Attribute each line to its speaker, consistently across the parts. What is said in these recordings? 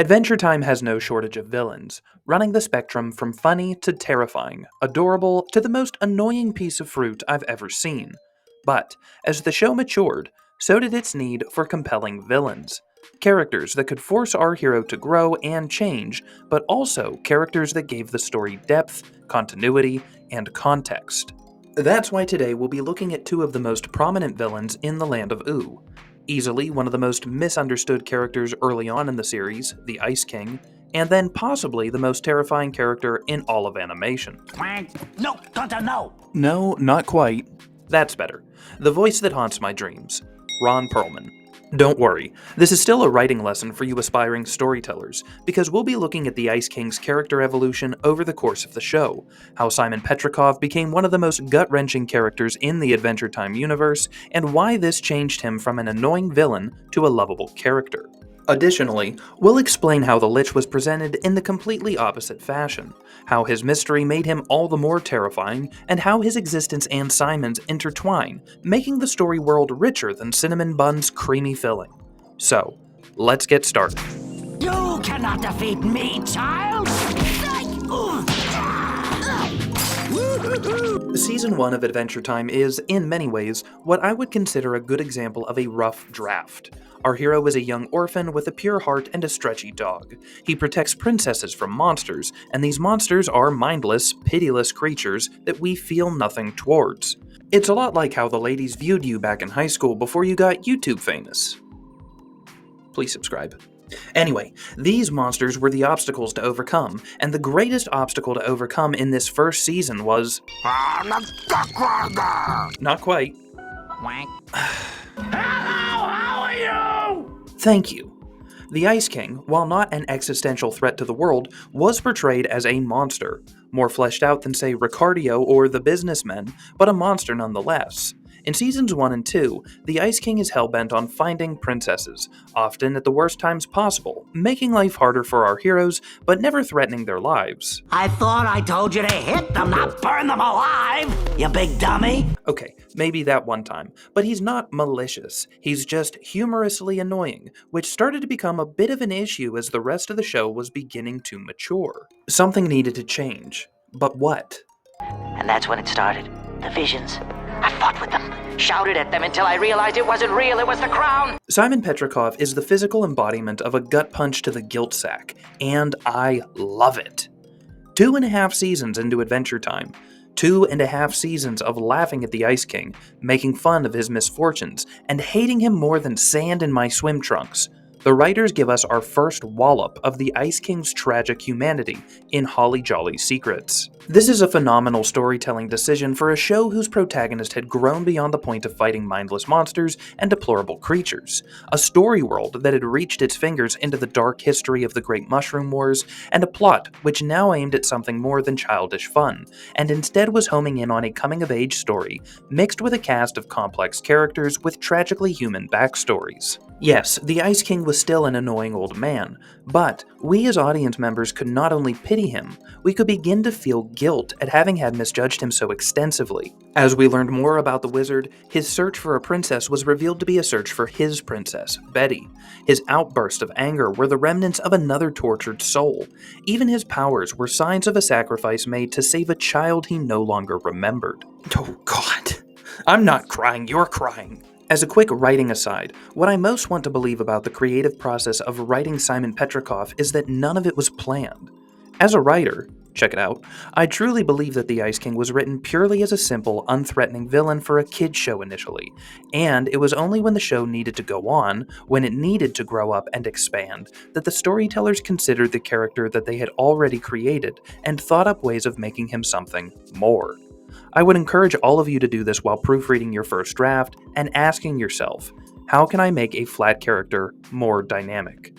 Speaker 1: Adventure Time has no shortage of villains, running the spectrum from funny to terrifying, adorable to the most annoying piece of fruit I've ever seen. But, as the show matured, so did its need for compelling villains. Characters that could force our hero to grow and change, but also characters that gave the story depth, continuity, and context. That's why today we'll be looking at two of the most prominent villains in the Land of Oo. Easily one of the most misunderstood characters early on in the series, the Ice King, and then possibly the most terrifying character in all of animation.
Speaker 2: No, Tonto, no!
Speaker 1: No, not quite. That's better. The voice that haunts my dreams. Ron Perlman. Don't worry, this is still a writing lesson for you aspiring storytellers, because we'll be looking at the Ice King's character evolution over the course of the show, how Simon Petrikov became one of the most gut-wrenching characters in the Adventure Time universe, and why this changed him from an annoying villain to a lovable character. Additionally, we'll explain how the Lich was presented in the completely opposite fashion, how his mystery made him all the more terrifying, and how his existence and Simon's intertwine, making the story world richer than Cinnamon Bun's creamy filling. So, let's get started.
Speaker 2: You cannot defeat me, child!
Speaker 1: Season 1 of Adventure Time is, in many ways, what I would consider a good example of a rough draft. Our hero is a young orphan with a pure heart and a stretchy dog. He protects princesses from monsters, and these monsters are mindless, pitiless creatures that we feel nothing towards. It's a lot like how the ladies viewed you back in high school before you got YouTube famous. Please subscribe. Anyway, these monsters were the obstacles to overcome, and the greatest obstacle to overcome in this first season was... Not quite.
Speaker 2: Hello, how are you?
Speaker 1: Thank you. The Ice King, while not an existential threat to the world, was portrayed as a monster. More fleshed out than, say, Ricardio or the Businessmen, but a monster nonetheless. In Seasons 1 and 2, the Ice King is hellbent on finding princesses, often at the worst times possible, making life harder for our heroes, but never threatening their lives.
Speaker 2: I thought I told you to hit them, not burn them alive, you big dummy!
Speaker 1: Okay, maybe that one time, but he's not malicious, he's just humorously annoying, which started to become a bit of an issue as the rest of the show was beginning to mature. Something needed to change, but what?
Speaker 2: And that's when it started. The visions. I fought with them, shouted at them until I realized it wasn't real, it was the crown!
Speaker 1: Simon Petrikov is the physical embodiment of a gut punch to the guilt sack, and I love it. 2.5 seasons into Adventure Time, 2.5 seasons of laughing at the Ice King, making fun of his misfortunes, and hating him more than sand in my swim trunks. The writers give us our first wallop of the Ice King's tragic humanity in Holly Jolly Secrets. This is a phenomenal storytelling decision for a show whose protagonist had grown beyond the point of fighting mindless monsters and deplorable creatures, a story world that had reached its fingers into the dark history of the Great Mushroom Wars, and a plot which now aimed at something more than childish fun, and instead was homing in on a coming-of-age story, mixed with a cast of complex characters with tragically human backstories. Yes, the Ice King was still an annoying old man, but we as audience members could not only pity him, we could begin to feel guilt at having had misjudged him so extensively. As we learned more about the wizard, his search for a princess was revealed to be a search for his princess, Betty. His outbursts of anger were the remnants of another tortured soul. Even his powers were signs of a sacrifice made to save a child he no longer remembered. Oh God, I'm not crying, you're crying. As a quick writing aside, what I most want to believe about the creative process of writing Simon Petrikov is that none of it was planned. As a writer, check it out, I truly believe that the Ice King was written purely as a simple, unthreatening villain for a kid's show initially, and it was only when the show needed to go on, when it needed to grow up and expand, that the storytellers considered the character that they had already created and thought up ways of making him something more. I would encourage all of you to do this while proofreading your first draft and asking yourself, how can I make a flat character more dynamic?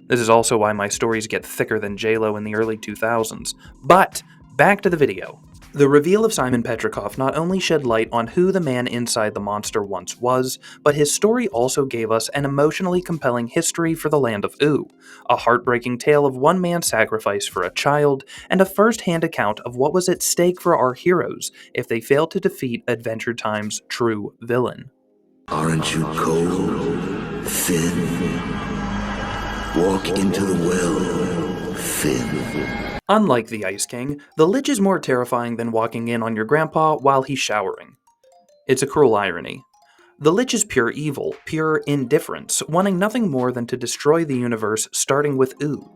Speaker 1: This is also why my stories get thicker than J-Lo in the early 2000s. But, back to the video. The reveal of Simon Petrikov not only shed light on who the man inside the monster once was, but his story also gave us an emotionally compelling history for the Land of Oo, a heartbreaking tale of one man's sacrifice for a child, and a first-hand account of what was at stake for our heroes if they failed to defeat Adventure Time's true villain.
Speaker 3: Aren't you cold, thin, Walk into the well, Finn.
Speaker 1: Unlike the Ice King, the Lich is more terrifying than walking in on your grandpa while he's showering. It's a cruel irony. The Lich is pure evil, pure indifference, wanting nothing more than to destroy the universe, starting with Ooh.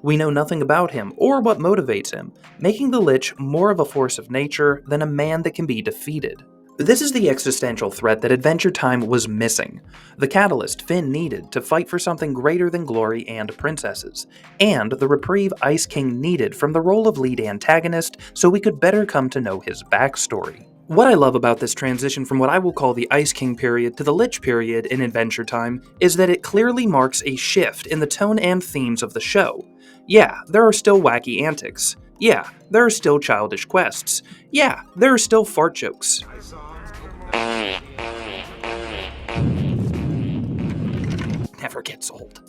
Speaker 1: We know nothing about him or what motivates him, making the Lich more of a force of nature than a man that can be defeated. This is the existential threat that Adventure Time was missing, the catalyst Finn needed to fight for something greater than glory and princesses, and the reprieve Ice King needed from the role of lead antagonist so we could better come to know his backstory. What I love about this transition from what I will call the Ice King period to the Lich period in Adventure Time is that it clearly marks a shift in the tone and themes of the show. Yeah, there are still wacky antics. Yeah, there are still childish quests. Yeah, there are still fart jokes. Never gets old.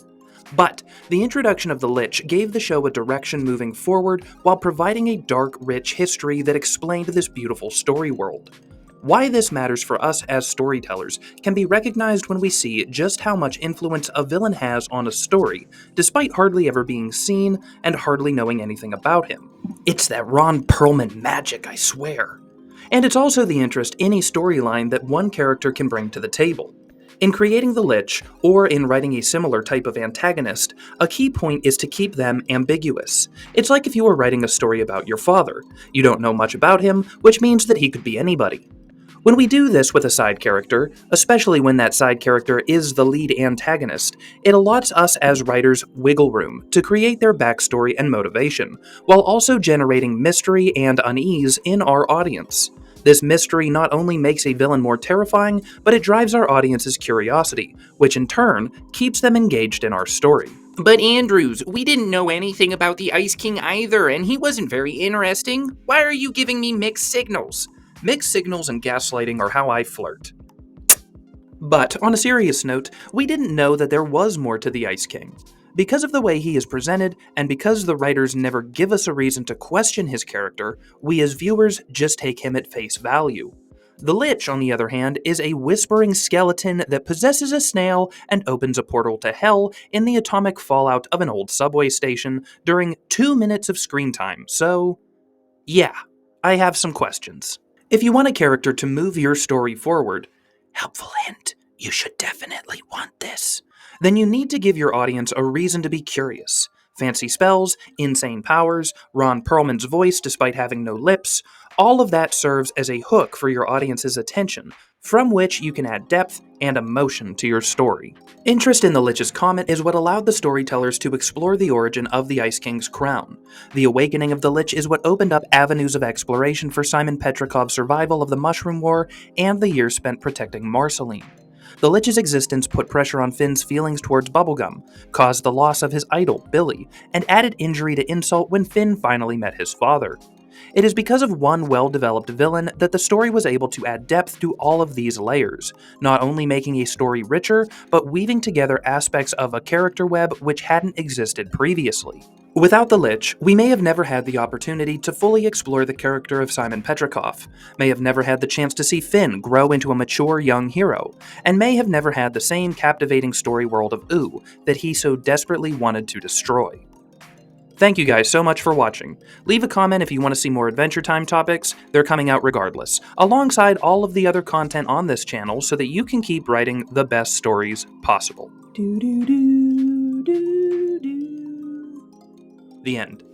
Speaker 1: But the introduction of the Lich gave the show a direction moving forward while providing a dark, rich history that explained this beautiful story world. Why this matters for us as storytellers can be recognized when we see just how much influence a villain has on a story, despite hardly ever being seen and hardly knowing anything about him. It's that Ron Perlman magic, I swear. And it's also the interest in a storyline that one character can bring to the table. In creating the Lich, or in writing a similar type of antagonist, a key point is to keep them ambiguous. It's like if you were writing a story about your father. You don't know much about him, which means that he could be anybody. When we do this with a side character, especially when that side character is the lead antagonist, it allots us as writers wiggle room to create their backstory and motivation, while also generating mystery and unease in our audience. This mystery not only makes a villain more terrifying, but it drives our audience's curiosity, which in turn keeps them engaged in our story.
Speaker 4: But Andrews, we didn't know anything about the Ice King either, and he wasn't very interesting. Why are you giving me mixed signals?
Speaker 1: Mixed signals and gaslighting are how I flirt. But, on a serious note, we didn't know that there was more to the Ice King. Because of the way he is presented, and because the writers never give us a reason to question his character, we as viewers just take him at face value. The Lich, on the other hand, is a whispering skeleton that possesses a snail and opens a portal to hell in the atomic fallout of an old subway station during 2 minutes of screen time, so yeah, I have some questions. If you want a character to move your story forward, helpful hint, you should definitely want this, then you need to give your audience a reason to be curious. Fancy spells, insane powers, Ron Perlman's voice despite having no lips, all of that serves as a hook for your audience's attention, from which you can add depth and emotion to your story. Interest in the Lich's comet is what allowed the storytellers to explore the origin of the Ice King's crown. The awakening of the Lich is what opened up avenues of exploration for Simon Petrikov's survival of the Mushroom War and the years spent protecting Marceline. The Lich's existence put pressure on Finn's feelings towards Bubblegum, caused the loss of his idol, Billy, and added injury to insult when Finn finally met his father. It is because of one well-developed villain that the story was able to add depth to all of these layers, not only making a story richer, but weaving together aspects of a character web which hadn't existed previously. Without the Lich, we may have never had the opportunity to fully explore the character of Simon Petrikov, may have never had the chance to see Finn grow into a mature young hero, and may have never had the same captivating story world of Ooh that he so desperately wanted to destroy. Thank you guys so much for watching. Leave a comment if you want to see more Adventure Time topics, they're coming out regardless, alongside all of the other content on this channel so that you can keep writing the best stories possible. The end.